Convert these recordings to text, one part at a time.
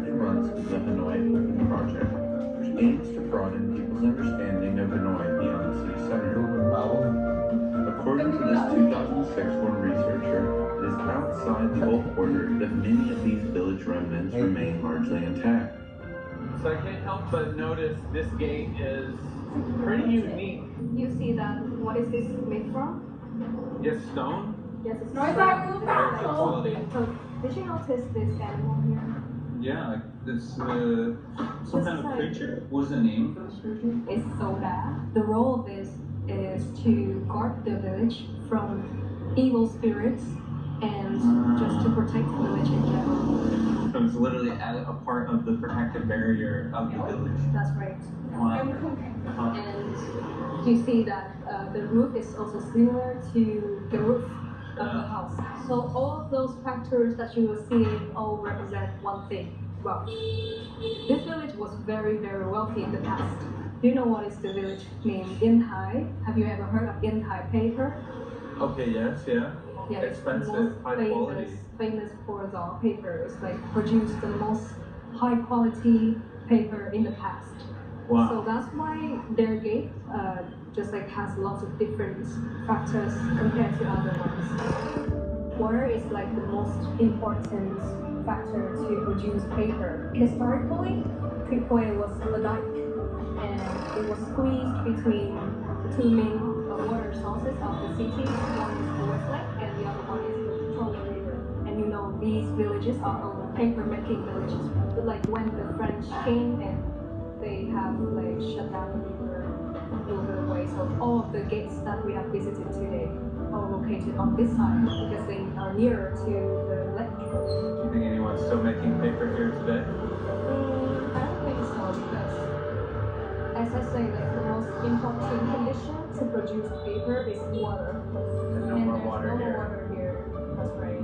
currently runs the Hanoi Open Project, which aims to broaden people's understanding of Hanoi beyond the city center. According to this 2006 one researcher, it is outside the old quarter that many of these village remnants remain largely intact. So I can't help but notice this gate is pretty unique. You see that, what is this made from? Yes, stone. Yes, it's Very stone. good quality. So, did you notice this animal here? Yeah, like this, some kind of creature. What is the name for this creature? It's so bad. The role of this is to guard the village from evil spirits and just to protect the village in general. So it's literally a part of the protective barrier of the village. That's right. Wow. And you see that the roof is also similar to the roof of the house. So all of those factors that you will see all represent one thing: wealth. This village was very, very wealthy in the past. Do you know what is the village named In Thai? Have you ever heard of In Thai paper? Okay, yes, yeah. Yeah, Expensive, it's the high most quality. famous for the paper. It's like produced the most high quality paper in the past. Wow. So that's why their gate just like has lots of different factors compared to other ones. Water is like the most important factor to produce paper. Historically, Tripoli was a dike, and it was squeezed between the two main water sources of the city. One is the West Lake, and the other one is the Petroleum River. And you know, these villages are all paper-making villages. But like when the French came and they have like shut down the river over the way. So all of the gates that we have visited today are located on this side because they are nearer to the lake. Do you think anyone's still making paper here today? I don't think so because, as I say, like the most important condition to produce paper is water. And no more water no here. more water here. That's right.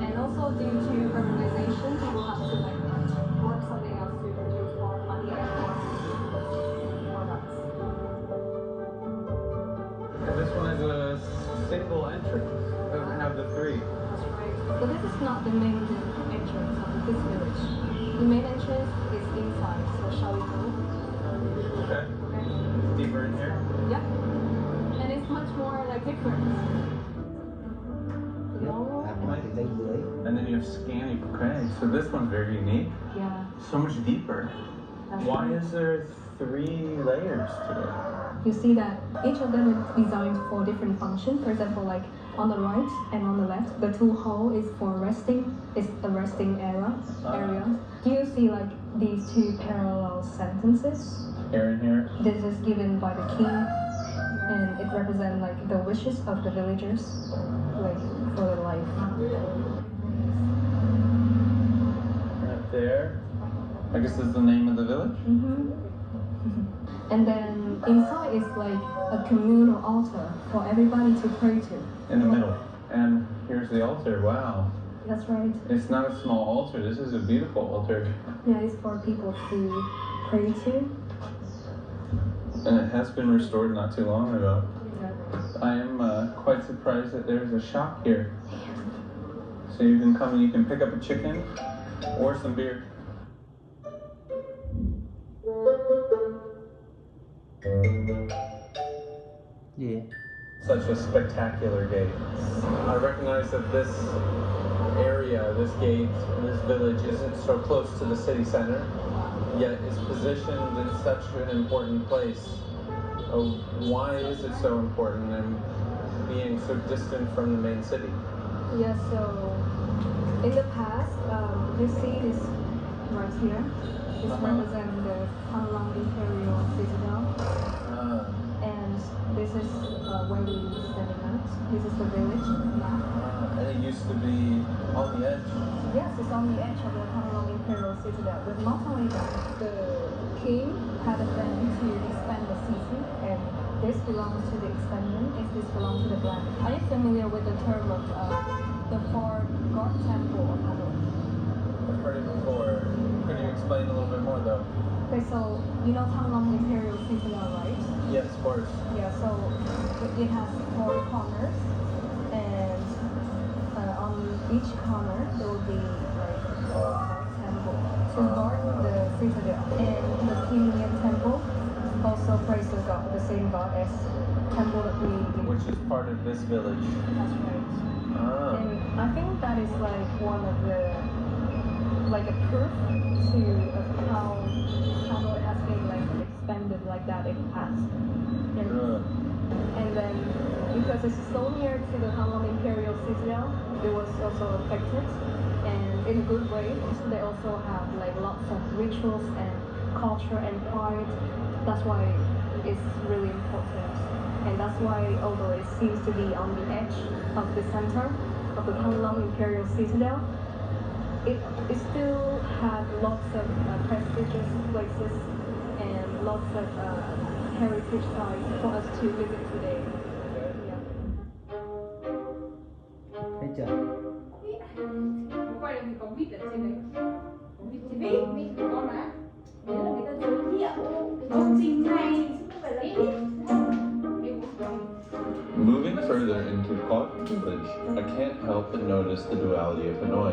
And also due to urbanization, people have to like work something else to produce more money and more products. And this one is a single entrance. It doesn't have the three. That's right. But this is not the main entrance of this village. The main entrance is inside. So shall we go? Okay. Okay. Deeper in here. Yep. And it's much more like different. And then you have scanning. Okay, so this one's very unique. Yeah. So much deeper. That's Why right. is there 3 layers to it? You see that each of them is designed for different functions. For example, like on the right and on the left, the two hole is for resting. It's a resting area. Do you see like these two parallel sentences? Here and here. This is given by the king, and it represents like the wishes of the villagers, like for their life. Right there. I guess this is the name of the village? And then inside is like a communal altar for everybody to pray to. In the middle. And here's the altar. Wow. That's right. It's not a small altar. This is a beautiful altar. Yeah, it's for people to pray to. And it has been restored not too long ago. Yeah. I am quite surprised that there's a shop here. So you can come and you can pick up a chicken or some beer. Yeah. Such a spectacular gate. I recognize that this area, this gate, this village isn't so close to the city center, yet is positioned in such an important place. Why is it so important and being so distant from the main city? Yeah, so in the past, you see this right here. This represents the Hanlong Imperial Citadel. And this is where we standing at. This is the village now. And it used to be on the edge. Yes, it's on the edge of the Hanlong Imperial Citadel. But not only that, the king had a plan to expand the city, and this belongs to the expansion, and this belongs to the plan. Are you familiar with the term of the four god temple of Hanoi? I've heard it before. Could you explain a little bit more though? Okay, so you know Hanlong Imperial Citadel, right? Yes, of course. Yeah, so it has 4 corners, and on each corner there will be like a temple to citadel. And the Kim temple also prays the same god as temple that we live. Which is part of this village. That's right. Ah. And I think that is like one of the like a proof to of how it has been like expanded like that in the past. And then because it's so near to the Hanlam Imperial Citadel, it was also affected, and in a good way. They also have like lots of rituals and culture and pride. That's why it's really important, and that's why although it seems to be on the edge of the center of the Hanlam Imperial Citadel, it still has lots of prestigious places and lots of heritage sites for us to visit today. Yeah. Thấy chưa? Quay lại thì có vịt ở trên đấy. Vịt của con mà. Đấy là người ta giới thiệu cái công trình này chứ không phải là vịt. Moving further into Quoc village, I can't help but notice the duality of Hanoi.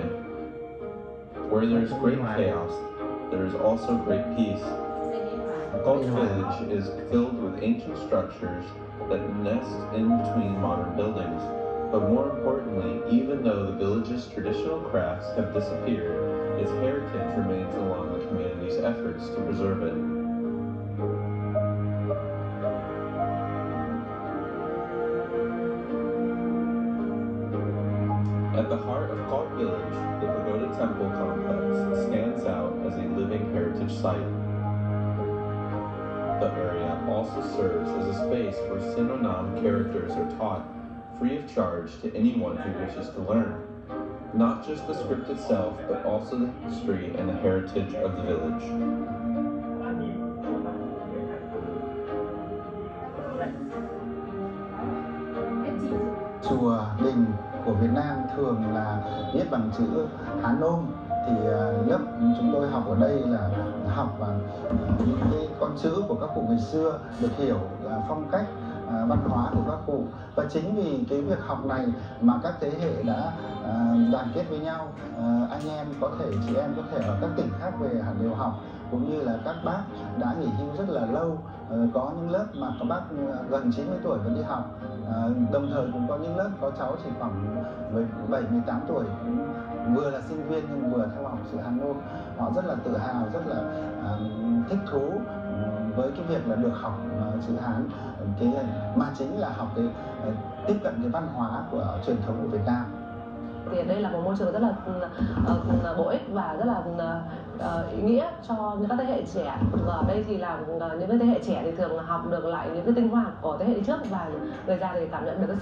Where there is great chaos, there is also great peace. Quoc village is filled with ancient structures that nest in between modern buildings. But more importantly, even though the village's traditional crafts have disappeared, its heritage remains along the community's efforts to preserve it. At the heart of Quoc village, the Pagoda Temple complex stands out as a living heritage site. The area also serves as a space where Sinonam characters are taught, free of charge to anyone who wishes to learn. Not just the script itself, but also the history and the heritage of the village. Chùa đình của Việt Nam thường là viết bằng chữ Hán Nôm, thì lớp chúng tôi học ở đây là học những cái con chữ của các cụ ngày xưa, được hiểu phong cách văn hóa của các cụ. Và chính vì cái việc học này mà các thế hệ đã đoàn kết với nhau. Anh em có thể, chị em có thể ở các tỉnh khác về hẳn đều học, cũng như là các bác đã nghỉ hưu rất là lâu. Có những lớp mà các bác gần 90 tuổi vẫn đi học. Đồng thời cũng có những lớp có cháu chỉ khoảng 17-18 tuổi, vừa là sinh viên nhưng vừa theo học chữ Hán Nôm. Họ rất là tự hào, rất là thích thú với cái việc là được học chữ Hán, mà chính là học cái tiếp cận cái văn hóa của truyền thống của Việt Nam. Thì đây là một môi trường rất là bổ ích và rất là ý nghĩa cho những các thế hệ trẻ. Ở đây thì là những cái thế hệ trẻ thì thường học được lại những cái tinh hoa của thế hệ trước, và người già thì cảm nhận được cái sức